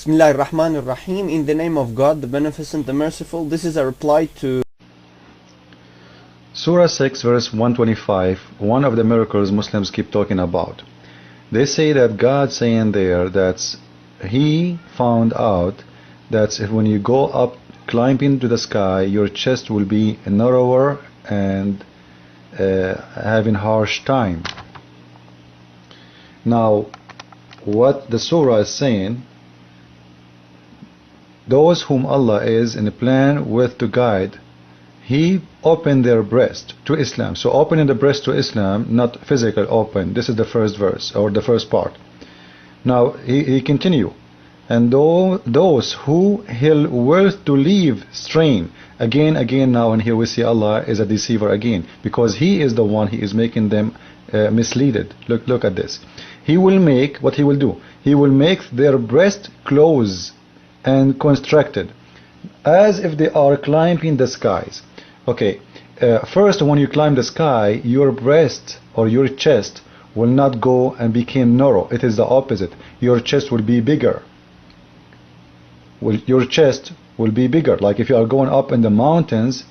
Bismillah ar-Rahman ar-Rahim. In the name of God, the Beneficent, the Merciful. This is a reply to Surah 6 verse 125, one of the miracles Muslims keep talking about. They say that God saying there that He found out that if when you go up climbing to the sky, your chest will be narrower and having harsh time. Now, what the surah is saying, those whom Allah is in a plan with to guide, He opened their breast to Islam. So opening the breast to Islam, not physical open. This is the first verse or the first part. Now he continue, and those who He'll will to leave strain again now, and here we see Allah is a deceiver again, because He is the one, He is making them misleaded. Look at this. He will make, what He will do, He will make their breast close and constricted as if they are climbing the skies. Okay, first when you climb the sky, your breast or your chest will not go and become narrow. It is the opposite. Your chest will be bigger. Your chest will be bigger. Like if you are going up in the mountains,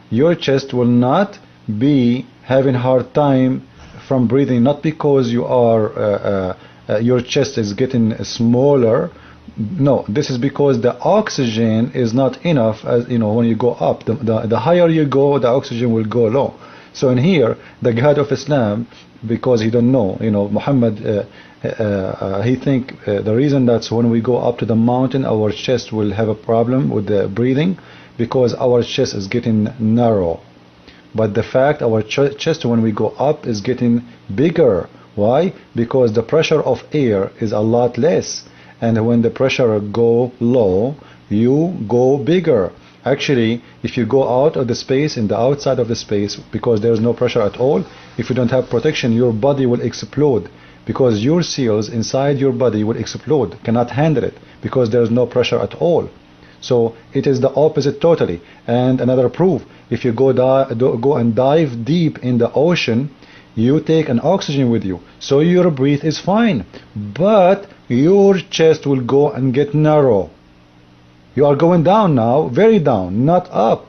your chest will not be having hard time from breathing, not because you are your chest is getting smaller. No, this is because the oxygen is not enough. As when you go up, the higher you go, the oxygen will go low. So in here, the God of Islam, because he don't know, Muhammad, he think the reason that's when we go up to the mountain, our chest will have a problem with the breathing, because our chest is getting narrow. But the fact our chest when we go up is getting bigger. Why? Because the pressure of air is a lot less. And when the pressure go low, you go bigger. Actually, if you go out of the space, in the outside of the space, because there is no pressure at all, if you don't have protection, your body will explode, because your cells inside your body will explode, cannot handle it, because there is no pressure at all. So it is the opposite totally. And another proof, if you go and dive deep in the ocean, you take an oxygen with you, so your breath is fine, but your chest will go and get narrow. You are going down now, very down, not up.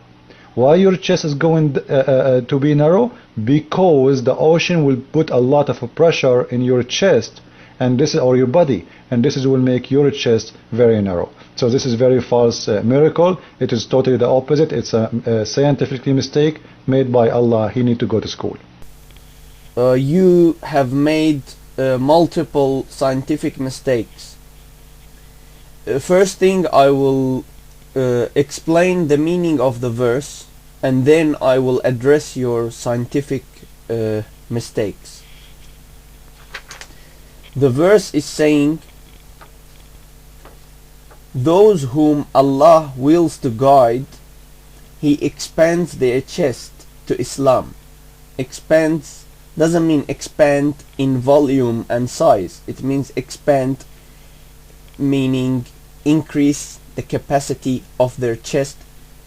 Why your chest is going to be narrow? Because the ocean will put a lot of pressure in your chest, and this is, or your body, and this is will make your chest very narrow. So this is very false miracle. It is totally the opposite. It's a scientific mistake made by Allah. He need to go to school. You have made multiple scientific mistakes. First thing, I will explain the meaning of the verse, and then I will address your scientific mistakes. The verse is saying, those whom Allah wills to guide, He expands their chest to Islam. Expands doesn't mean expand in volume and size. It means expand, meaning increase the capacity of their chest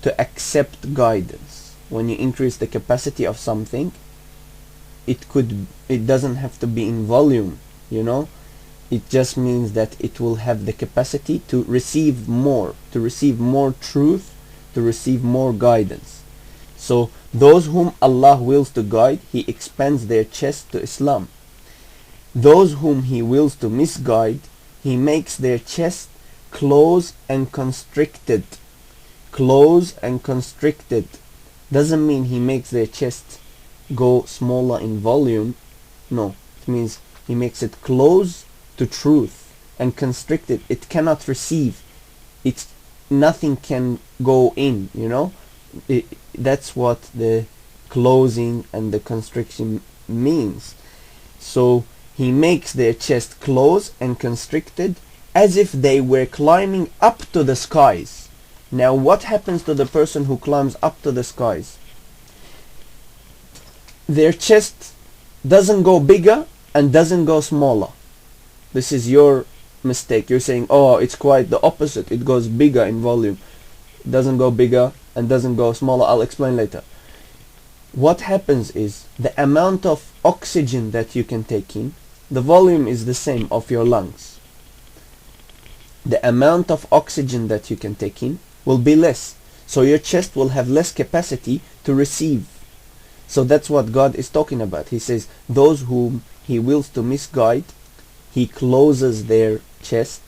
to accept guidance. When you increase the capacity of something, it doesn't have to be in volume, it just means that it will have the capacity to receive more truth, to receive more guidance. So those whom Allah wills to guide, He expands their chest to Islam. Those whom He wills to misguide, He makes their chest close and constricted. Close and constricted doesn't mean He makes their chest go smaller in volume. No, it means He makes it close to truth and constricted. It cannot receive. Nothing can go in, that's what the closing and the constriction means. So He makes their chest close and constricted as if they were climbing up to the skies. Now what happens to the person who climbs up to the skies? Their chest doesn't go bigger and doesn't go smaller. This is your mistake. You're saying, oh, it's quite the opposite. It goes bigger in volume. It doesn't go bigger and doesn't go smaller. I'll explain later. What happens is the amount of oxygen that you can take in, the volume is the same of your lungs. the amount of oxygen that you can take in will be less. So your chest will have less capacity to receive. So that's what God is talking about. He says those whom He wills to misguide, He closes their chest,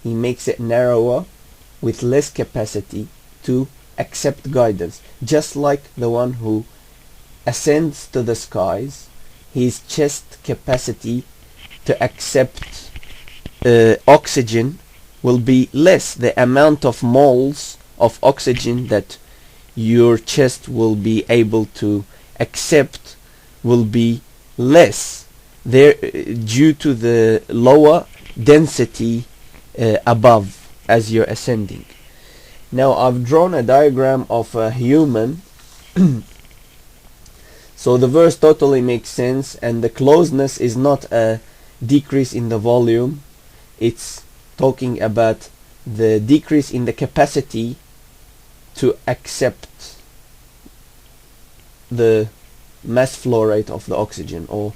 He makes it narrower with less capacity to accept guidance. Just like the one who ascends to the skies, his chest capacity to accept oxygen will be less. The amount of moles of oxygen that your chest will be able to accept will be less there due to the lower density above as you're ascending. Now I've drawn a diagram of a human so the verse totally makes sense, and the closeness is not a decrease in the volume, it's talking about the decrease in the capacity to accept the mass flow rate of the oxygen, or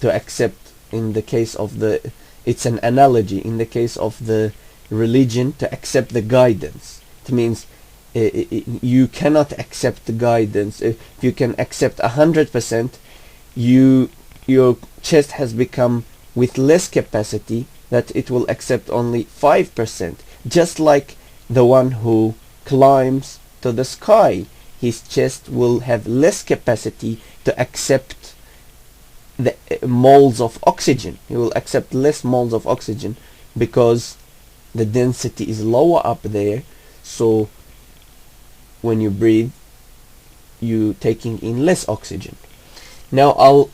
to accept, in the case of the, it's an analogy, in the case of the religion, to accept the guidance. It means you cannot accept the guidance. If you can accept 100%, your chest has become with less capacity that it will accept only 5%. Just like the one who climbs to the sky, his chest will have less capacity to accept the moles of oxygen. He will accept less moles of oxygen because the density is lower up there. So when you breathe, you taking in less oxygen. Now I'll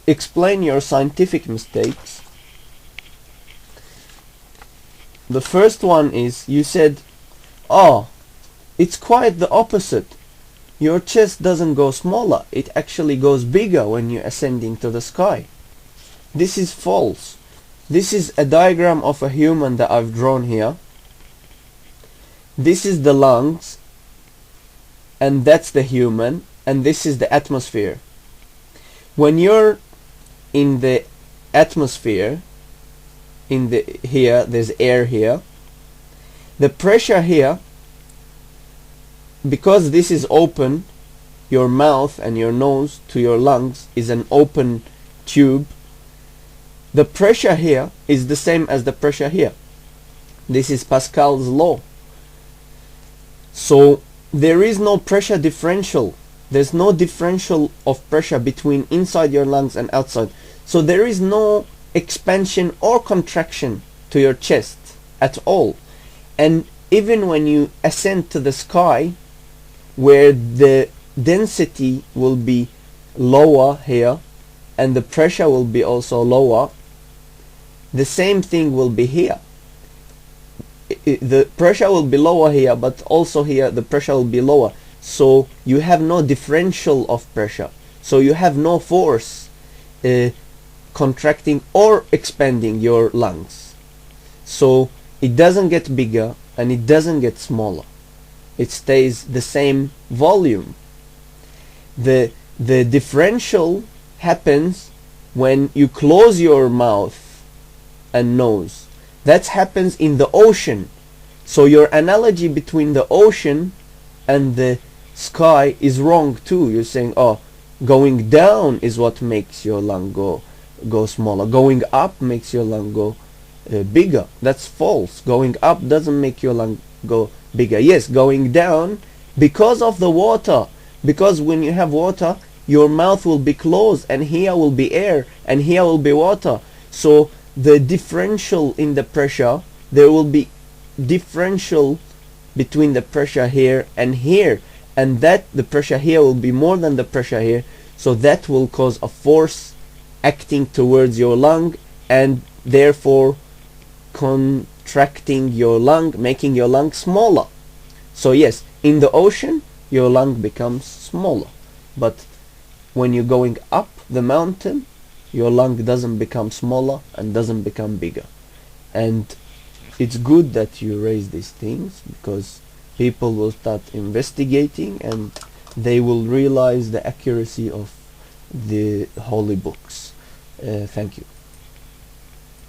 explain your scientific mistakes. The first one is, you said, oh, it's quite the opposite. Your chest doesn't go smaller, it actually goes bigger when you're ascending to the sky. This is false. This is a diagram of a human that I've drawn here. This is the lungs, and that's the human, and this is the atmosphere. When you're in the atmosphere, here there's air here, the pressure here, because this is open, your mouth and your nose to your lungs is an open tube, the pressure here is the same as the pressure here. This is Pascal's law. So there is no pressure differential. There's no differential of pressure between inside your lungs and outside. So there is no expansion or contraction to your chest at all. And even when you ascend to the sky, where the density will be lower here and the pressure will be also lower, the same thing will be here. The pressure will be lower here, but also here the pressure will be lower. So you have no differential of pressure. So you have no force contracting or expanding your lungs. So it doesn't get bigger and it doesn't get smaller. It stays the same volume. The differential happens when you close your mouth and nose. That happens in the ocean. So your analogy between the ocean and the sky is wrong too. You're saying, oh, going down is what makes your lung go smaller. Going up makes your lung go bigger. That's false. Going up doesn't make your lung go bigger. Yes, going down because of the water. Because when you have water, your mouth will be closed and here will be air and here will be water. So the differential in the pressure, there will be differential between the pressure here and here, and that the pressure here will be more than the pressure here, so that will cause a force acting towards your lung and therefore contracting your lung, making your lung smaller. So yes, in the ocean your lung becomes smaller, but when you're going up the mountain, your lung doesn't become smaller and doesn't become bigger. And it's good that you raise these things, because people will start investigating and they will realize the accuracy of the holy books. Thank you.